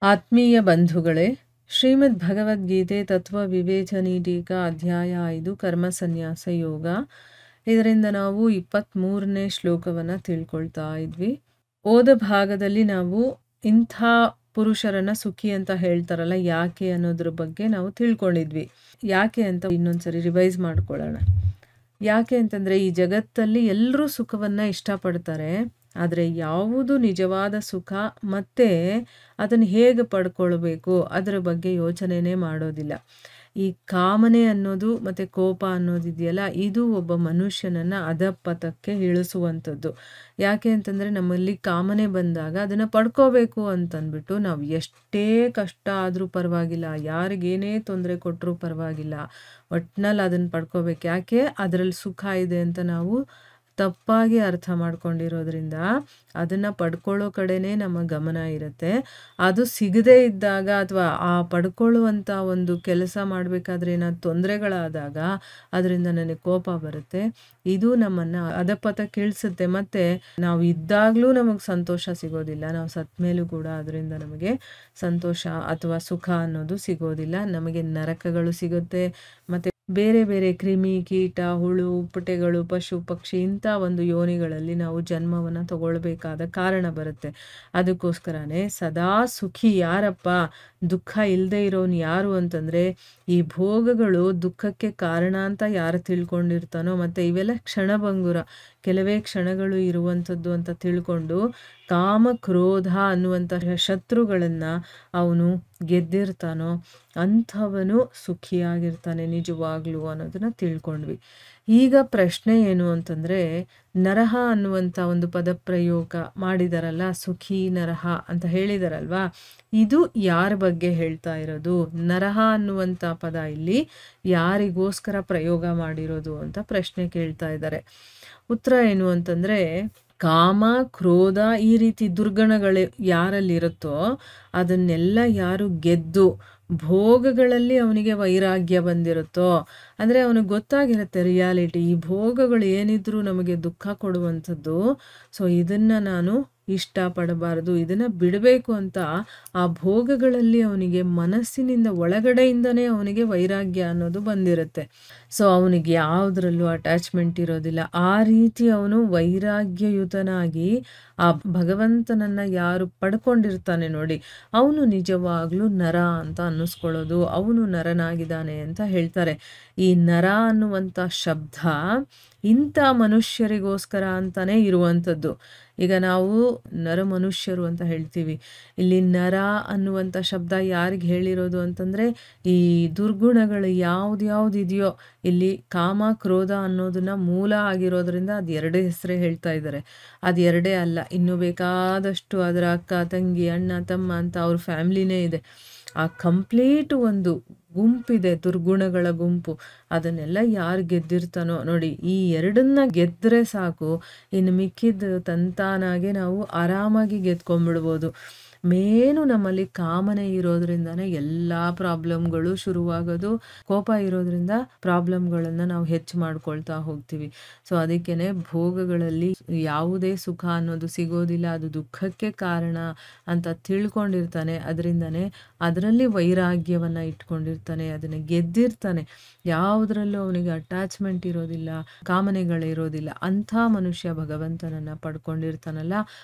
ಆತ್ಮೀಯ ಬಂಧುಗಳೇ, ಶ್ರೀಮದ್ ಭಗವದ್ಗೀತೆ ತತ್ವ ವಿವೇಚನಿ ಟೀಕಾ ಅಧ್ಯಾಯ 5 ಕರ್ಮ ಸನ್ಯಾಸ ಯೋಗ. ಇದರಿಂದ ನಾವು 23ನೇ ಶ್ಲೋಕವನ್ನು ತಿಳ್ಕೊಳ್ತಾ ಇದ್ವಿ. ಓದ ಭಾಗದಲ್ಲಿ ನಾವು ಇಂಥ ಪುರುಷರನ್ನ ಸುಖಿ ಅಂತ ಹೇಳ್ತಾರಲ್ಲ, ಯಾಕೆ ಅನ್ನೋದ್ರ ಬಗ್ಗೆ ನಾವು ತಿಳ್ಕೊಂಡಿದ್ವಿ. ಯಾಕೆ ಅಂತ ಇನ್ನೊಂದ್ಸರಿ ರಿವೈಸ್ ಮಾಡ್ಕೊಳ್ಳೋಣ. ಯಾಕೆ ಅಂತಂದರೆ, ಈ ಜಗತ್ತಲ್ಲಿ ಎಲ್ಲರೂ ಸುಖವನ್ನು ಇಷ್ಟಪಡ್ತಾರೆ, ಆದರೆ ಯಾವುದು ನಿಜವಾದ ಸುಖ ಮತ್ತು ಅದನ್ನು ಹೇಗೆ ಪಡ್ಕೊಳ್ಬೇಕು ಅದರ ಬಗ್ಗೆ ಯೋಚನೆನೇ ಮಾಡೋದಿಲ್ಲ. ಈ ಕಾಮನೆ ಅನ್ನೋದು ಮತ್ತು ಕೋಪ ಅನ್ನೋದಿದೆಯಲ್ಲ, ಇದು ಒಬ್ಬ ಮನುಷ್ಯನನ್ನು ಅಧಪತಕ್ಕೆ ಇಳಿಸುವಂಥದ್ದು. ಯಾಕೆ ಅಂತಂದರೆ, ನಮ್ಮಲ್ಲಿ ಕಾಮನೆ ಬಂದಾಗ ಅದನ್ನು ಪಡ್ಕೋಬೇಕು ಅಂತಂದ್ಬಿಟ್ಟು ನಾವು ಎಷ್ಟೇ ಕಷ್ಟ ಆದರೂ ಪರವಾಗಿಲ್ಲ, ಯಾರಿಗೇನೇ ತೊಂದರೆ ಕೊಟ್ಟರೂ ಪರವಾಗಿಲ್ಲ, ಒಟ್ನಲ್ಲಿ ಅದನ್ನು ಪಡ್ಕೋಬೇಕು. ಯಾಕೆ? ಅದರಲ್ಲಿ ಸುಖ ಇದೆ ಅಂತ ನಾವು ತಪ್ಪಾಗಿ ಅರ್ಥ ಮಾಡ್ಕೊಂಡಿರೋದ್ರಿಂದ ಅದನ್ನು ಪಡ್ಕೊಳ್ಳೋ ಕಡೆನೇ ನಮ್ಮ ಗಮನ ಇರುತ್ತೆ. ಅದು ಸಿಗದೇ ಇದ್ದಾಗ ಅಥವಾ ಆ ಪಡ್ಕೊಳ್ಳುವಂಥ ಒಂದು ಕೆಲಸ ಮಾಡಬೇಕಾದ್ರೆ ಏನಾದ್ರು ತೊಂದರೆಗಳಾದಾಗ ಅದರಿಂದ ನನಗೆ ಕೋಪ ಬರುತ್ತೆ. ಇದು ನಮ್ಮನ್ನು ಅಧಪತಕ್ಕೆ ಇಳಿಸುತ್ತೆ. ಮತ್ತು ನಾವು ಇದ್ದಾಗಲೂ ನಮಗೆ ಸಂತೋಷ ಸಿಗೋದಿಲ್ಲ, ನಾವು ಸತ್ತ ಮೇಲೂ ಕೂಡ ಅದರಿಂದ ನಮಗೆ ಸಂತೋಷ ಅಥವಾ ಸುಖ ಅನ್ನೋದು ಸಿಗೋದಿಲ್ಲ. ನಮಗೆ ನರಕಗಳು ಸಿಗುತ್ತೆ, ಮತ್ತು ಬೇರೆ ಬೇರೆ ಕ್ರಿಮಿ ಕೀಟ ಹುಳು ಉಪ್ಪಟೆಗಳು ಪಶು ಪಕ್ಷಿ ಇಂಥ ಒಂದು ಯೋನಿಗಳಲ್ಲಿ ನಾವು ಜನ್ಮವನ್ನು ತಗೊಳ್ಬೇಕಾದ ಕಾರಣ ಬರುತ್ತೆ. ಅದಕ್ಕೋಸ್ಕರನೇ ಸದಾ ಸುಖಿ ಯಾರಪ್ಪ, ದುಃಖ ಇಲ್ಲದೆ ಇರೋನು ಯಾರು ಅಂತಂದರೆ, ಈ ಭೋಗಗಳು ದುಃಖಕ್ಕೆ ಕಾರಣ ಅಂತ ಯಾರು ತಿಳ್ಕೊಂಡಿರ್ತಾನೋ, ಮತ್ತು ಇವೆಲ್ಲ ಕ್ಷಣಭಂಗುರ, ಕೆಲವೇ ಕ್ಷಣಗಳು ಇರುವಂಥದ್ದು ಅಂತ ತಿಳ್ಕೊಂಡು ಕಾಮ ಕ್ರೋಧ ಅನ್ನುವಂತಹ ಶತ್ರುಗಳನ್ನು ಅವನು ಗೆದ್ದಿರ್ತಾನೋ ಅಂಥವನು ಸುಖಿಯಾಗಿರ್ತಾನೆ ನಿಜವಾಗ್ಲೂ ಅನ್ನೋದನ್ನು ತಿಳ್ಕೊಂಡ್ವಿ. ಈಗ ಪ್ರಶ್ನೆ ಏನು ಅಂತಂದರೆ, ನರಹ ಅನ್ನುವಂಥ ಒಂದು ಪದಪ್ರಯೋಗ ಮಾಡಿದಾರಲ್ಲ, ಸುಖಿ ನರಹ ಅಂತ ಹೇಳಿದಾರಲ್ವಾ, ಇದು ಯಾರ ಬಗ್ಗೆ ಹೇಳ್ತಾ ಇರೋದು? ನರಹ ಅನ್ನುವಂಥ ಪದ ಇಲ್ಲಿ ಯಾರಿಗೋಸ್ಕರ ಪ್ರಯೋಗ ಮಾಡಿರೋದು ಅಂತ ಪ್ರಶ್ನೆ ಕೇಳ್ತಾ ಇದ್ದಾರೆ. ಉತ್ತರ ಏನು ಅಂತಂದರೆ, ಕಾಮ ಕ್ರೋಧ ಈ ರೀತಿ ದುರ್ಗುಣಗಳು ಯಾರಲ್ಲಿರುತ್ತೋ ಅದನ್ನೆಲ್ಲ ಯಾರು ಗೆದ್ದು ಭೋಗಗಳಲ್ಲಿ ಅವನಿಗೆ ವೈರಾಗ್ಯ ಬಂದಿರುತ್ತೋ, ಅಂದರೆ ಅವನಿಗೆ ಗೊತ್ತಾಗಿರುತ್ತೆ ರಿಯಾಲಿಟಿ, ಈ ಭೋಗಗಳು ಏನಿದ್ರೂ ನಮಗೆ ದುಃಖ ಕೊಡುವಂಥದ್ದು, ಸೊ ಇದನ್ನು ನಾನು ಇಷ್ಟಪಡಬಾರ್ದು, ಇದನ್ನು ಬಿಡಬೇಕು ಅಂತ ಆ ಭೋಗಗಳಲ್ಲಿ ಅವನಿಗೆ ಮನಸ್ಸಿನಿಂದ ಒಳಗಡೆಯಿಂದನೇ ಅವನಿಗೆ ವೈರಾಗ್ಯ ಅನ್ನೋದು ಬಂದಿರುತ್ತೆ. ಸೊ ಅವನಿಗೆ ಯಾವುದರಲ್ಲೂ ಅಟ್ಯಾಚ್ಮೆಂಟ್ ಇರೋದಿಲ್ಲ. ಆ ರೀತಿ ಅವನು ವೈರಾಗ್ಯಯುತನಾಗಿ ಆ ಭಗವಂತನನ್ನು ಯಾರು ಪಡ್ಕೊಂಡಿರ್ತಾನೆ ನೋಡಿ, ಅವನು ನಿಜವಾಗ್ಲೂ ನರ ಅಂತ ಅನ್ನಿಸ್ಕೊಳ್ಳೋದು, ಅವನು ನರನಾಗಿದ್ದಾನೆ ಅಂತ ಹೇಳ್ತಾರೆ. ಈ ನರ ಅನ್ನುವಂಥ ಶಬ್ದ ಇಂಥ ಮನುಷ್ಯರಿಗೋಸ್ಕರ ಅಂತಾನೆ ಇರುವಂಥದ್ದು. ಈಗ ನಾವು ನರ ಮನುಷ್ಯರು ಅಂತ ಹೇಳ್ತೀವಿ, ಇಲ್ಲಿ ನರ ಅನ್ನುವಂಥ ಶಬ್ದ ಯಾರಿಗೆ ಹೇಳಿರೋದು ಅಂತಂದರೆ, ಈ ದುರ್ಗುಣಗಳು ಯಾವುದ್ಯಾವುದಿದೆಯೋ ಇಲ್ಲಿ ಕಾಮ ಕ್ರೋಧ ಅನ್ನೋದನ್ನ ಮೂಲ ಆಗಿರೋದ್ರಿಂದ ಅದು ಎರಡೇ ಹೆಸರೇ ಹೇಳ್ತಾ ಇದ್ದಾರೆ. ಅದು ಎರಡೇ ಅಲ್ಲ, ಇನ್ನೂ ಬೇಕಾದಷ್ಟು ಅದರ ಅಕ್ಕ ತಂಗಿ ಅಣ್ಣ ತಮ್ಮ ಅಂತ ಅವ್ರ ಫ್ಯಾಮ್ಲಿನೇ ಇದೆ. ಆ ಕಂಪ್ಲೀಟ್ ಒಂದು ಗುಂಪಿದೆ, ದುರ್ಗುಣಗಳ ಗುಂಪು. ಅದನ್ನೆಲ್ಲ ಯಾರು ಗೆದ್ದಿರ್ತಾನೋ ನೋಡಿ, ಈ ಎರಡನ್ನ ಗೆದ್ದರೆ ಸಾಕು, ಇನ್ನು ಮಿಕ್ಕಿದ ತಂತಾನಾಗೆ ನಾವು ಆರಾಮಾಗಿ ಗೆದ್ಕೊಂಡ್ಬಿಡ್ಬೋದು. ಮೇನು ನಮ್ಮಲ್ಲಿ ಕಾಮನೆ ಇರೋದ್ರಿಂದನೇ ಎಲ್ಲ ಪ್ರಾಬ್ಲಮ್ಗಳು ಶುರುವಾಗೋದು. ಕೋಪ ಇರೋದ್ರಿಂದ ಪ್ರಾಬ್ಲಮ್ಗಳನ್ನು ನಾವು ಹೆಚ್ಚು ಮಾಡ್ಕೊಳ್ತಾ ಹೋಗ್ತೀವಿ. ಸೊ ಅದಕ್ಕೇ ಭೋಗಗಳಲ್ಲಿ ಯಾವುದೇ ಸುಖ ಅನ್ನೋದು ಸಿಗೋದಿಲ್ಲ, ಅದು ದುಃಖಕ್ಕೆ ಕಾರಣ ಅಂತ ತಿಳ್ಕೊಂಡಿರ್ತಾನೆ. ಅದರಿಂದನೇ ಅದರಲ್ಲಿ ವೈರಾಗ್ಯವನ್ನು ಇಟ್ಕೊಂಡಿರ್ತಾನೆ, ಅದನ್ನು ಗೆದ್ದಿರ್ತಾನೆ. ಯಾವುದರಲ್ಲೂ ಅವನಿಗೆ ಅಟ್ಯಾಚ್ಮೆಂಟ್ ಇರೋದಿಲ್ಲ, ಕಾಮನೆಗಳಿರೋದಿಲ್ಲ. ಅಂಥ ಮನುಷ್ಯ ಭಗವಂತನನ್ನು ಪಡ್ಕೊಂಡಿರ್ತಾನಲ್ಲ,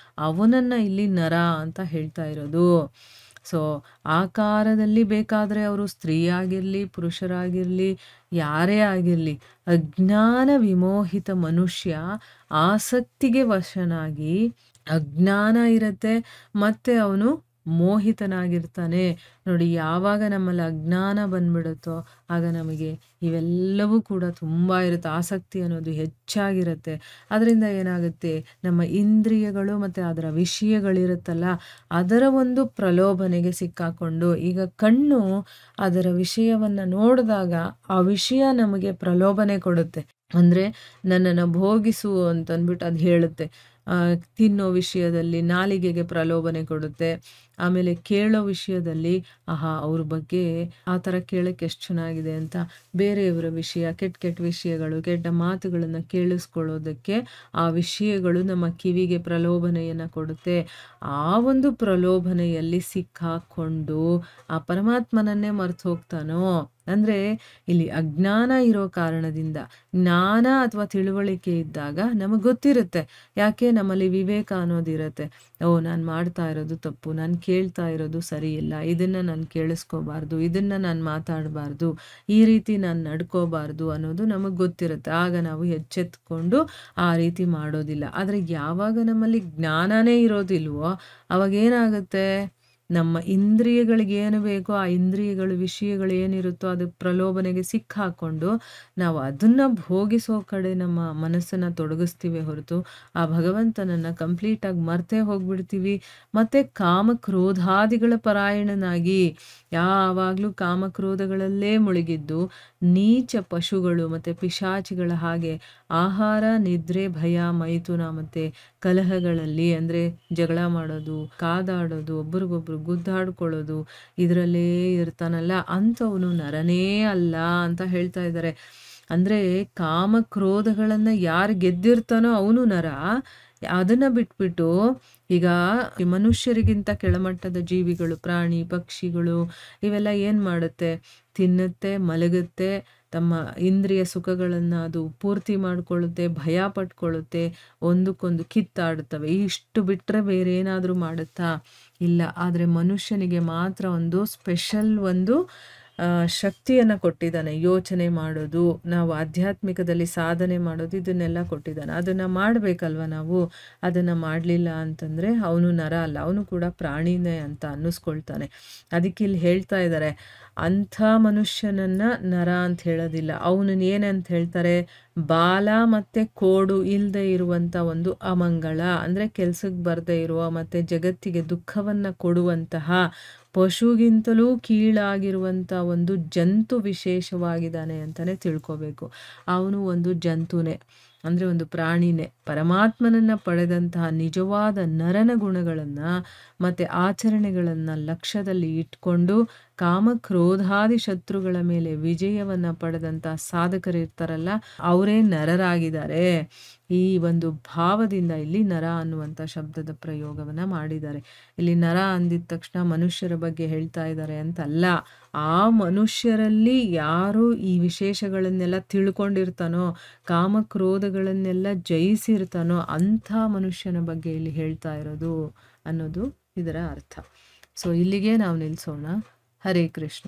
ಅವನನ್ನು ಇಲ್ಲಿ ನರ ಅಂತ ಹೇಳ್ತಾ ಇರೋದು. ಸೊ ಆಕಾರದಲ್ಲಿ ಬೇಕಾದರೆ ಅವರು ಸ್ತ್ರೀ ಆಗಿರಲಿ ಪುರುಷರಾಗಿರಲಿ ಯಾರೇ ಆಗಿರಲಿ, ಅಜ್ಞಾನ ವಿಮೋಹಿತ ಮನುಷ್ಯ ಆಸಕ್ತಿಗೆ ವಶನಾಗಿ, ಅಜ್ಞಾನ ಇರುತ್ತೆ ಮತ್ತು ಅವನು ಮೋಹಿತನಾಗಿರ್ತಾನೆ ನೋಡಿ. ಯಾವಾಗ ನಮ್ಮಲ್ಲಿ ಅಜ್ಞಾನ ಬಂದ್ಬಿಡುತ್ತೋ ಆಗ ನಮಗೆ ಇವೆಲ್ಲವೂ ಕೂಡ ತುಂಬ ಇರುತ್ತೆ, ಆಸಕ್ತಿ ಅನ್ನೋದು ಹೆಚ್ಚಾಗಿರುತ್ತೆ. ಅದರಿಂದ ಏನಾಗುತ್ತೆ, ನಮ್ಮ ಇಂದ್ರಿಯಗಳು ಮತ್ತು ಅದರ ವಿಷಯಗಳಿರುತ್ತಲ್ಲ, ಅದರ ಒಂದು ಪ್ರಲೋಭನೆಗೆ ಸಿಕ್ಕಾಕೊಂಡು, ಈಗ ಕಣ್ಣು ಅದರ ವಿಷಯವನ್ನು ನೋಡಿದಾಗ ಆ ವಿಷಯ ನಮಗೆ ಪ್ರಲೋಭನೆ ಕೊಡುತ್ತೆ. ಅಂದರೆ ನನ್ನನ್ನು ಭೋಗಿಸು ಅಂತಂದ್ಬಿಟ್ಟು ಅದು ಹೇಳುತ್ತೆ. ತಿನ್ನೋ ವಿಷಯದಲ್ಲಿ ನಾಲಿಗೆಗೆ ಪ್ರಲೋಭನೆ ಕೊಡುತ್ತೆ. ಆಮೇಲೆ ಕೇಳೋ ವಿಷಯದಲ್ಲಿ ಆಹಾ ಅವ್ರ ಬಗ್ಗೆ ಆ ಥರ ಕೇಳೋಕ್ಕೆ ಎಷ್ಟು ಚೆನ್ನಾಗಿದೆ ಅಂತ ಬೇರೆಯವರ ವಿಷಯ, ಕೆಟ್ಟ ಕೆಟ್ಟ ವಿಷಯಗಳು, ಕೆಟ್ಟ ಮಾತುಗಳನ್ನು ಕೇಳಿಸ್ಕೊಳ್ಳೋದಕ್ಕೆ ಆ ವಿಷಯಗಳು ನಮ್ಮ ಕಿವಿಗೆ ಪ್ರಲೋಭನೆಯನ್ನು ಕೊಡುತ್ತೆ. ಆ ಒಂದು ಪ್ರಲೋಭನೆಯಲ್ಲಿ ಸಿಕ್ಕಾಕೊಂಡು ಆ ಪರಮಾತ್ಮನನ್ನೇ ಮರ್ತು ಹೋಗ್ತಾನೋ. ಅಂದರೆ ಇಲ್ಲಿ ಅಜ್ಞಾನ ಇರೋ ಕಾರಣದಿಂದ, ಜ್ಞಾನ ಅಥವಾ ತಿಳುವಳಿಕೆ ಇದ್ದಾಗ ನಮಗೆ ಗೊತ್ತಿರುತ್ತೆ. ಯಾಕೆ? ನಮ್ಮಲ್ಲಿ ವಿವೇಕ ಅನ್ನೋದಿರುತ್ತೆ. ಓ ನಾನು ಮಾಡ್ತಾ ಇರೋದು ತಪ್ಪು, ನಾನು ಕೇಳ್ತಾ ಇರೋದು ಸರಿ ಇಲ್ಲ, ಇದನ್ನು ನಾನು ಕೇಳಿಸ್ಕೋಬಾರ್ದು, ಇದನ್ನು ನಾನು ಮಾತಾಡಬಾರ್ದು, ಈ ರೀತಿ ನಾನು ನಡ್ಕೋಬಾರ್ದು ಅನ್ನೋದು ನಮಗೆ ಗೊತ್ತಿರುತ್ತೆ. ಆಗ ನಾವು ಎಚ್ಚೆತ್ಕೊಂಡು ಆ ರೀತಿ ಮಾಡೋದಿಲ್ಲ. ಆದರೆ ಯಾವಾಗ ನಮ್ಮಲ್ಲಿ ಜ್ಞಾನನೇ ಇರೋದಿಲ್ವೋ ಅವಾಗೇನಾಗುತ್ತೆ? ನಮ್ಮ ಇಂದ್ರಿಯಗಳಿಗೆ ಏನು ಬೇಕೋ ಆ ಇಂದ್ರಿಯಗಳು ವಿಷಯಗಳು ಏನಿರುತ್ತೋ ಅದು ಪ್ರಲೋಭನೆಗೆ ಸಿಕ್ಕಾಕೊಂಡು ನಾವು ಅದನ್ನು ಭೋಗಿಸೋ ಕಡೆ ನಮ್ಮ ಮನಸ್ಸನ್ನು ತೊಡಗಿಸ್ತೀವಿ ಹೊರತು ಆ ಭಗವಂತನನ್ನು ಕಂಪ್ಲೀಟಾಗಿ ಮರ್ತೇ ಹೋಗ್ಬಿಡ್ತೀವಿ. ಮತ್ತು ಕಾಮಕ್ರೋಧಾದಿಗಳ ಪರಾಯಣನಾಗಿ ಯಾವಾಗಲೂ ಕಾಮಕ್ರೋಧಗಳಲ್ಲೇ ಮುಳುಗಿದ್ದು ನೀಚ ಪಶುಗಳು ಮತ್ತು ಪಿಶಾಚಿಗಳ ಹಾಗೆ ಆಹಾರ, ನಿದ್ರೆ, ಭಯ, ಮೈಥುನ ಮತ್ತು ಕಲಹಗಳಲ್ಲಿ, ಅಂದರೆ ಜಗಳ ಮಾಡೋದು, ಕಾದಾಡೋದು, ಒಬ್ರಿಗೊಬ್ರು ಗುದ್ದಾಡ್ಕೊಳ್ಳೋದು, ಇದರಲ್ಲೇ ಇರ್ತಾನಲ್ಲ ಅಂಥವನು ನರನೇ ಅಲ್ಲ ಅಂತ ಹೇಳ್ತಾ ಇದ್ದಾರೆ. ಅಂದರೆ ಕಾಮಕ್ರೋಧಗಳನ್ನು ಯಾರು ಗೆದ್ದಿರ್ತಾನೋ ಅವನು ನರ. ಅದನ್ನು ಬಿಟ್ಬಿಟ್ಟು ಈಗ ಮನುಷ್ಯರಿಗಿಂತ ಕೆಳಮಟ್ಟದ ಜೀವಿಗಳು, ಪ್ರಾಣಿ ಪಕ್ಷಿಗಳು ಇವೆಲ್ಲ ಏನು ಮಾಡುತ್ತೆ? ತಿನ್ನುತ್ತೆ, ಮಲಗುತ್ತೆ, ತಮ್ಮ ಇಂದ್ರಿಯ ಸುಖಗಳನ್ನು ಅದು ಪೂರ್ತಿ ಮಾಡಿಕೊಳ್ಳುತ್ತೆ, ಭಯ ಪಟ್ಕೊಳ್ಳುತ್ತೆ, ಒಂದಕ್ಕೊಂದು ಕಿತ್ತಾಡುತ್ತವೆ. ಇಷ್ಟು ಬಿಟ್ಟರೆ ಬೇರೆ ಏನಾದರೂ ಮಾಡುತ್ತಾ? ಇಲ್ಲ. ಆದರೆ ಮನುಷ್ಯನಿಗೆ ಮಾತ್ರ ಒಂದು ಸ್ಪೆಷಲ್ ಒಂದು ಶಕ್ತಿಯನ್ನು ಕೊಟ್ಟಿದ್ದಾನೆ. ಯೋಚನೆ ಮಾಡೋದು, ನಾವು ಆಧ್ಯಾತ್ಮಿಕದಲ್ಲಿ ಸಾಧನೆ ಮಾಡೋದು, ಇದನ್ನೆಲ್ಲ ಕೊಟ್ಟಿದ್ದಾನೆ. ಅದನ್ನು ಮಾಡಬೇಕಲ್ವ ನಾವು. ಅದನ್ನು ಮಾಡಲಿಲ್ಲ ಅಂತಂದರೆ ಅವನು ನರ ಅಲ್ಲ, ಅವನು ಕೂಡ ಪ್ರಾಣಿನೇ ಅಂತ ಅನ್ನಿಸ್ಕೊಳ್ತಾನೆ. ಅದಕ್ಕೆ ಇಲ್ಲಿ ಹೇಳ್ತಾ ಇದ್ದಾರೆ, ಅಂಥ ಮನುಷ್ಯನನ್ನು ನರ ಅಂತ ಹೇಳೋದಿಲ್ಲ. ಅವನನ್ನ ಏನಂತ ಹೇಳ್ತಾರೆ? ಬಾಲ ಮತ್ತು ಕೋಡು ಇಲ್ಲದೆ ಇರುವಂಥ ಒಂದು ಅಮಂಗಳ, ಅಂದರೆ ಕೆಲ್ಸಕ್ಕೆ ಬರದೇ ಇರುವ ಮತ್ತು ಜಗತ್ತಿಗೆ ದುಃಖವನ್ನು ಕೊಡುವಂತಹ ಪಶುಗಿಂತಲೂ ಕೀಳಾಗಿರುವಂಥ ಒಂದು ಜಂತು ವಿಶೇಷವಾಗಿದ್ದಾನೆ ಅಂತಲೇ ತಿಳ್ಕೊಬೇಕು. ಅವನು ಒಂದು ಜಂತುನೇ, ಅಂದರೆ ಒಂದು ಪ್ರಾಣಿನೇ. ಪರಮಾತ್ಮನನ್ನು ಪಡೆದಂತಹ ನಿಜವಾದ ನರನ ಗುಣಗಳನ್ನು ಮತ್ತು ಆಚರಣೆಗಳನ್ನು ಲಕ್ಷ್ಯದಲ್ಲಿ ಇಟ್ಕೊಂಡು ಕಾಮಕ್ರೋಧಾದಿ ಶತ್ರುಗಳ ಮೇಲೆ ವಿಜಯವನ್ನು ಪಡೆದಂಥ ಸಾಧಕರಿರ್ತಾರಲ್ಲ, ಅವರೇ ನರರಾಗಿದ್ದಾರೆ. ಈ ಒಂದು ಭಾವದಿಂದ ಇಲ್ಲಿ ನರ ಅನ್ನುವಂಥ ಶಬ್ದದ ಪ್ರಯೋಗವನ್ನು ಮಾಡಿದ್ದಾರೆ. ಇಲ್ಲಿ ನರ ಅಂದಿದ ತಕ್ಷಣ ಮನುಷ್ಯರ ಬಗ್ಗೆ ಹೇಳ್ತಾ ಇದ್ದಾರೆ ಅಂತಲ್ಲ. ಆ ಮನುಷ್ಯರಲ್ಲಿ ಯಾರು ಈ ವಿಶೇಷಗಳನ್ನೆಲ್ಲ ತಿಳ್ಕೊಂಡಿರ್ತಾನೋ, ಕಾಮಕ್ರೋಧಗಳನ್ನೆಲ್ಲ ಜಯಿಸಿರ್ತಾನೋ ಅಂಥ ಮನುಷ್ಯನ ಬಗ್ಗೆ ಇಲ್ಲಿ ಹೇಳ್ತಾ ಇರೋದು ಅನ್ನೋದು ಇದರ ಅರ್ಥ. ಸೊ ಇಲ್ಲಿಗೆ ನಾವು ನಿಲ್ಲಿಸೋಣ. ಹರೇ ಕೃಷ್ಣ.